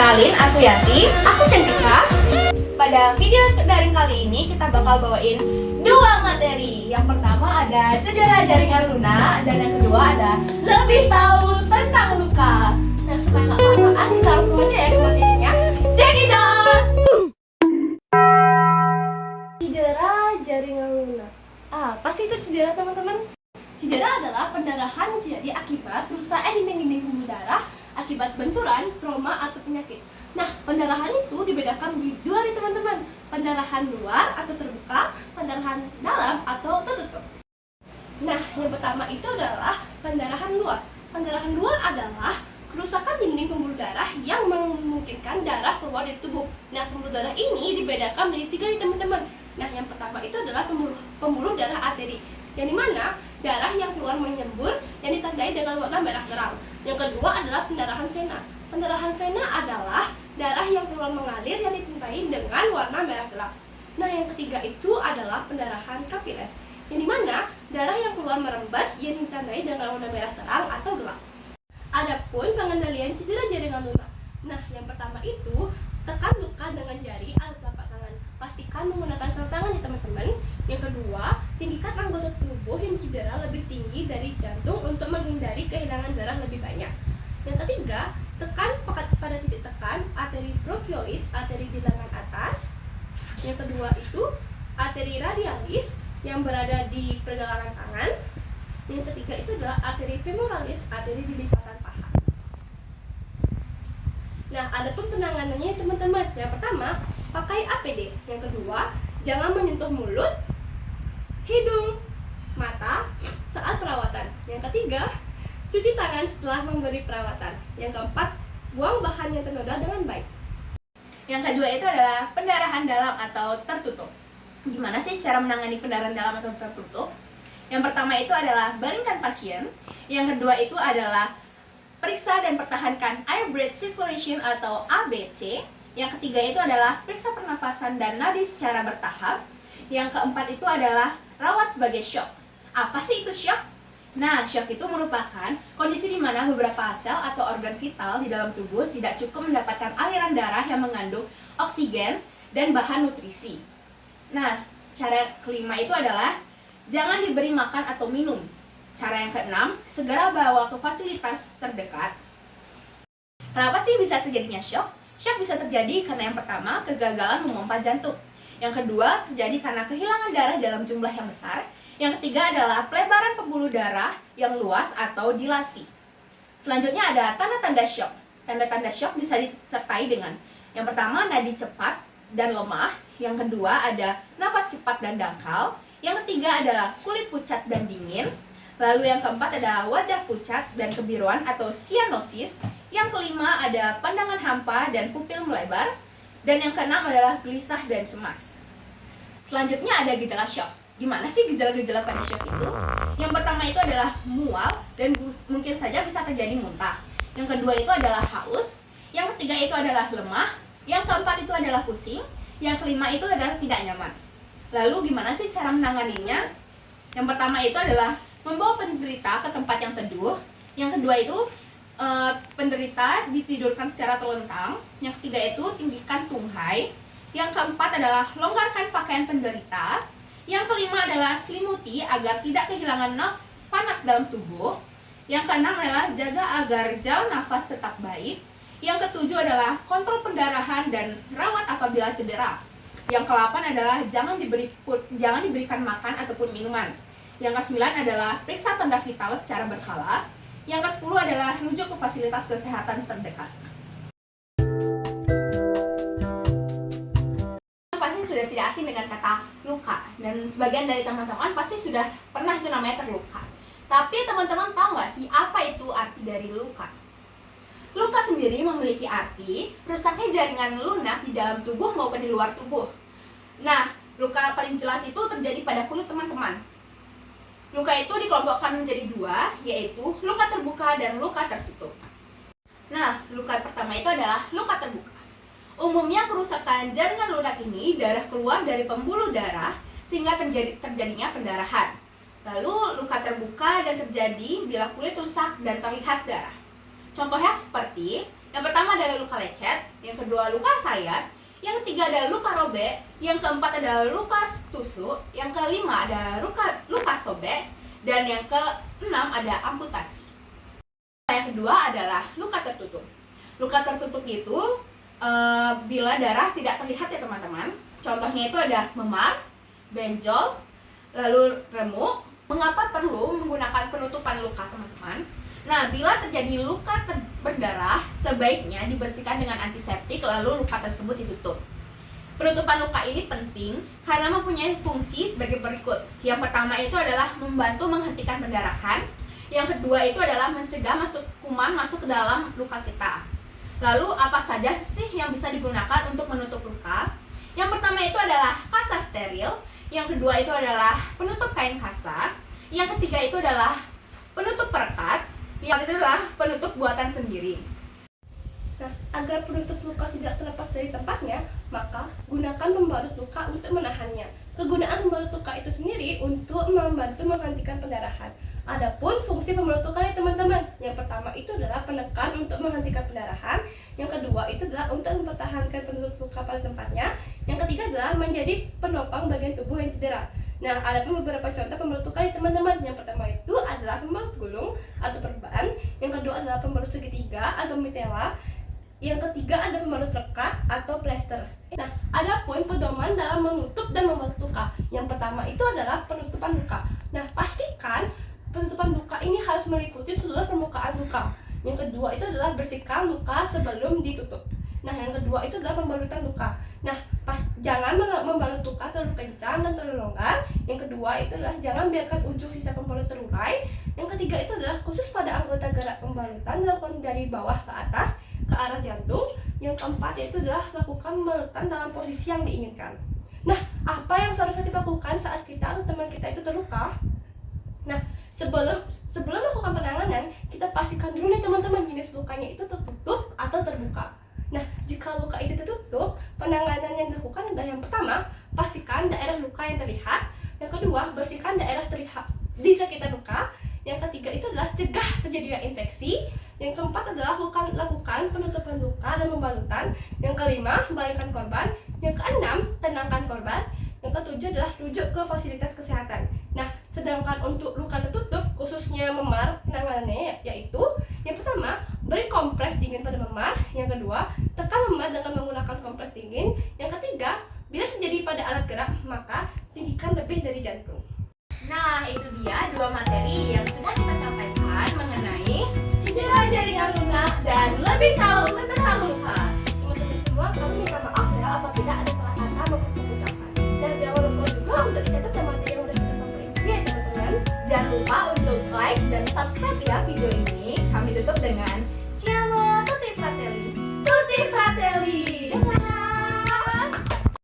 Kenalin, aku Yanti. Aku Cantika. Pada video daring kali ini kita bakal bawain dua materi. Yang pertama ada cedera jaringan lunak dan yang kedua ada lebih tahu tentang luka. Nah, supaya nggak kelamaan, kita langsung aja ya ke materinya. Check it out! Cedera jaringan lunak. Apa sih itu cedera, teman-teman? Cedera adalah pendarahan terjadi akibat rusaknya dinding-dinding pembuluh darah akibat benturan, trauma, atau penyakit. Nah, pendarahan itu dibedakan menjadi dua nih teman-teman. Pendarahan luar atau terbuka, pendarahan dalam atau tertutup. Nah, yang pertama itu adalah pendarahan luar. Pendarahan luar adalah kerusakan dinding pembuluh darah yang memungkinkan darah keluar dari tubuh. Nah, pembuluh darah ini dibedakan menjadi tiga nih teman-teman. Nah, yang pertama itu adalah pembuluh darah arteri, yang dimana darah yang keluar menyembur yang ditandai dengan warna merah terang. Yang kedua adalah pendarahan vena. Pendarahan vena adalah darah yang keluar mengalir yang ditandai dengan warna merah gelap. Nah, yang ketiga itu adalah pendarahan kapiler, yang dimana darah yang keluar merembes yang ditandai dengan warna merah terang atau gelap. Adapun pengendalian cedera jaringan lunak. Nah, yang pertama itu tekan luka dengan jari atau telapak tangan. Pastikan menggunakan sarung tangan ya teman-teman. Yang kedua, tinggikan anggota tubuh yang cedera lebih tinggi dari jantung untuk menghindari kehilangan darah lebih banyak. Yang ketiga, tekan pada titik tekan arteri bronchiolis, arteri di lengan atas. Yang kedua itu arteri radialis yang berada di pergelangan tangan. Yang ketiga itu adalah arteri femoralis, arteri di lipatan paha. Nah, ada pun penanganannya teman-teman. Yang pertama, pakai APD. Yang kedua, jangan menyentuh mulut, hidung, mata saat perawatan. Yang ketiga, cuci tangan setelah memberi perawatan. Yang keempat, buang bahan yang ternoda dengan baik. Yang kedua itu adalah pendarahan dalam atau tertutup. Gimana sih cara menangani pendarahan dalam atau tertutup? Yang pertama itu adalah baringkan pasien. Yang kedua itu adalah periksa dan pertahankan air breath circulation atau ABC. Yang ketiga itu adalah periksa pernafasan dan nadi secara bertahap. Yang keempat itu adalah rawat sebagai shock. Apa sih itu shock? Nah, shock itu merupakan kondisi di mana beberapa sel atau organ vital di dalam tubuh tidak cukup mendapatkan aliran darah yang mengandung oksigen dan bahan nutrisi. Nah, cara kelima itu adalah jangan diberi makan atau minum. Cara yang keenam, segera bawa ke fasilitas terdekat. Kenapa sih bisa terjadinya shock? Shock bisa terjadi karena yang pertama, kegagalan memompa jantung. Yang kedua, terjadi karena kehilangan darah dalam jumlah yang besar. Yang ketiga adalah pelebaran pembuluh darah yang luas atau dilasi. Selanjutnya ada tanda-tanda shock. Tanda-tanda shock bisa disertai dengan yang pertama, nadi cepat dan lemah. Yang kedua ada nafas cepat dan dangkal. Yang ketiga adalah kulit pucat dan dingin. Lalu yang keempat adalah wajah pucat dan kebiruan atau cyanosis. Yang kelima ada pandangan hampa dan pupil melebar. Dan yang keenam adalah gelisah dan cemas. Selanjutnya ada gejala shock. Gimana sih gejala-gejala pada shock itu? Yang pertama itu adalah mual dan mungkin saja bisa terjadi muntah. Yang kedua itu adalah haus. Yang ketiga itu adalah lemah. Yang keempat itu adalah pusing. Yang kelima itu adalah tidak nyaman. Lalu gimana sih cara menanganinya? Yang pertama itu adalah membawa penderita ke tempat yang teduh. Yang kedua itu penderita ditidurkan secara telentang. Yang ketiga itu tinggikan tunghai. Yang keempat adalah longgarkan pakaian penderita. Yang kelima adalah selimuti agar tidak kehilangan panas dalam tubuh. Yang keenam adalah jaga agar jalan nafas tetap baik. Yang ketujuh adalah kontrol pendarahan dan rawat apabila cedera. Yang ke-8 adalah jangan diberikan makan ataupun minuman. Yang ke-9 adalah periksa tanda vital secara berkala. Yang ke-10 adalah rujuk ke fasilitas kesehatan terdekat. Pasti sudah tidak asing dengan kata luka, dan sebagian dari teman-teman pasti sudah pernah itu namanya terluka. Tapi teman-teman tahu nggak sih apa itu arti dari luka? Luka sendiri memiliki arti rusaknya jaringan lunak di dalam tubuh maupun di luar tubuh. Nah, luka paling jelas itu terjadi pada kulit teman-teman. Luka itu dikelompokkan menjadi dua, yaitu luka terbuka dan luka tertutup. Nah, luka pertama itu adalah luka terbuka. Umumnya kerusakan jaringan lunak ini darah keluar dari pembuluh darah sehingga terjadinya pendarahan. Lalu luka terbuka dan terjadi bila kulit rusak dan terlihat darah. Contohnya seperti Yang pertama adalah luka lecet, yang kedua luka sayat, yang ketiga adalah luka robek, yang keempat adalah luka tusuk, yang kelima ada luka sobek, dan yang keenam ada amputasi. Yang kedua adalah luka tertutup. Luka tertutup itu bila darah tidak terlihat ya teman-teman. Contohnya itu ada memar, benjol, lalu remuk. Mengapa perlu menggunakan penutupan luka teman-teman? Nah, bila terjadi luka berdarah, sebaiknya dibersihkan dengan antiseptik lalu luka tersebut ditutup. Penutupan luka ini penting karena mempunyai fungsi sebagai berikut. Yang pertama itu adalah membantu menghentikan pendarahan. Yang kedua itu adalah mencegah kuman masuk ke dalam luka kita. Lalu apa saja sih yang bisa digunakan untuk menutup luka? Yang pertama itu adalah kasa steril. Yang kedua itu adalah penutup kain kasar. Yang ketiga itu adalah penutup perekat. Yang itu adalah penutup buatan sendiri. Nah, agar penutup luka tidak terlepas dari tempatnya, maka gunakan pembalut luka untuk menahannya. Kegunaan pembalut luka itu sendiri untuk membantu menghentikan pendarahan. Adapun fungsi pembalut luka nih teman-teman, yang pertama itu adalah penekan untuk menghentikan pendarahan, yang kedua itu adalah untuk mempertahankan penutup luka pada tempatnya, yang ketiga adalah menjadi penopang bagian tubuh yang cedera. Nah, ada beberapa contoh pembalut luka nih teman-teman. Yang pertama itu adalah pembalut gulung atau perban, yang kedua adalah pembalut segitiga atau mitela, yang ketiga ada pembalut rekat atau plester. Nah, adapun pedoman dalam menutup dan membalut luka. Yang pertama itu adalah penutupan luka. Nah, pastikan penutupan luka ini harus meliputi seluruh permukaan luka. Yang kedua itu adalah bersihkan luka sebelum ditutup. Nah, yang kedua itu adalah pembalutan luka. Nah, jangan membalut luka terlalu kencang dan terlalu longgar. Yang kedua itu adalah jangan biarkan ujung sisa pembalut terurai. Yang ketiga itu adalah khusus pada anggota gerak pembalutan dilakukan dari bawah ke atas ke arah jantung. Yang keempat itu adalah lakukan pembalutan dalam posisi yang diinginkan. Nah, apa yang seharusnya dilakukan saat kita atau teman kita itu terluka? Nah, sebelum melakukan penanganan, kita pastikan dulu nih teman-teman jenis lukanya itu tertutup atau terbuka. Nah, jika luka itu tertutup, penanganan yang dilakukan adalah yang pertama, pastikan daerah luka yang terlihat. Yang kedua, bersihkan daerah terlihat di sekitar luka. Yang ketiga itu adalah cegah terjadinya infeksi. Yang keempat adalah lakukan penutupan luka dan pembalutan. Yang kelima, baringkan korban. Yang keenam, tenangkan korban. Yang ketujuh adalah rujuk ke fasilitas kesehatan. Nah, sedangkan untuk luka tertutup, khususnya memar, penanganannya yaitu yang pertama, beri kompres dingin pada memar. Yang kedua, tekan memar dengan menggunakan kompres dingin. Yang ketiga, bila terjadi pada alat gerak, maka tinggikan lebih dari jantung. Nah, itu dia 2 materi yang sudah kita sampaikan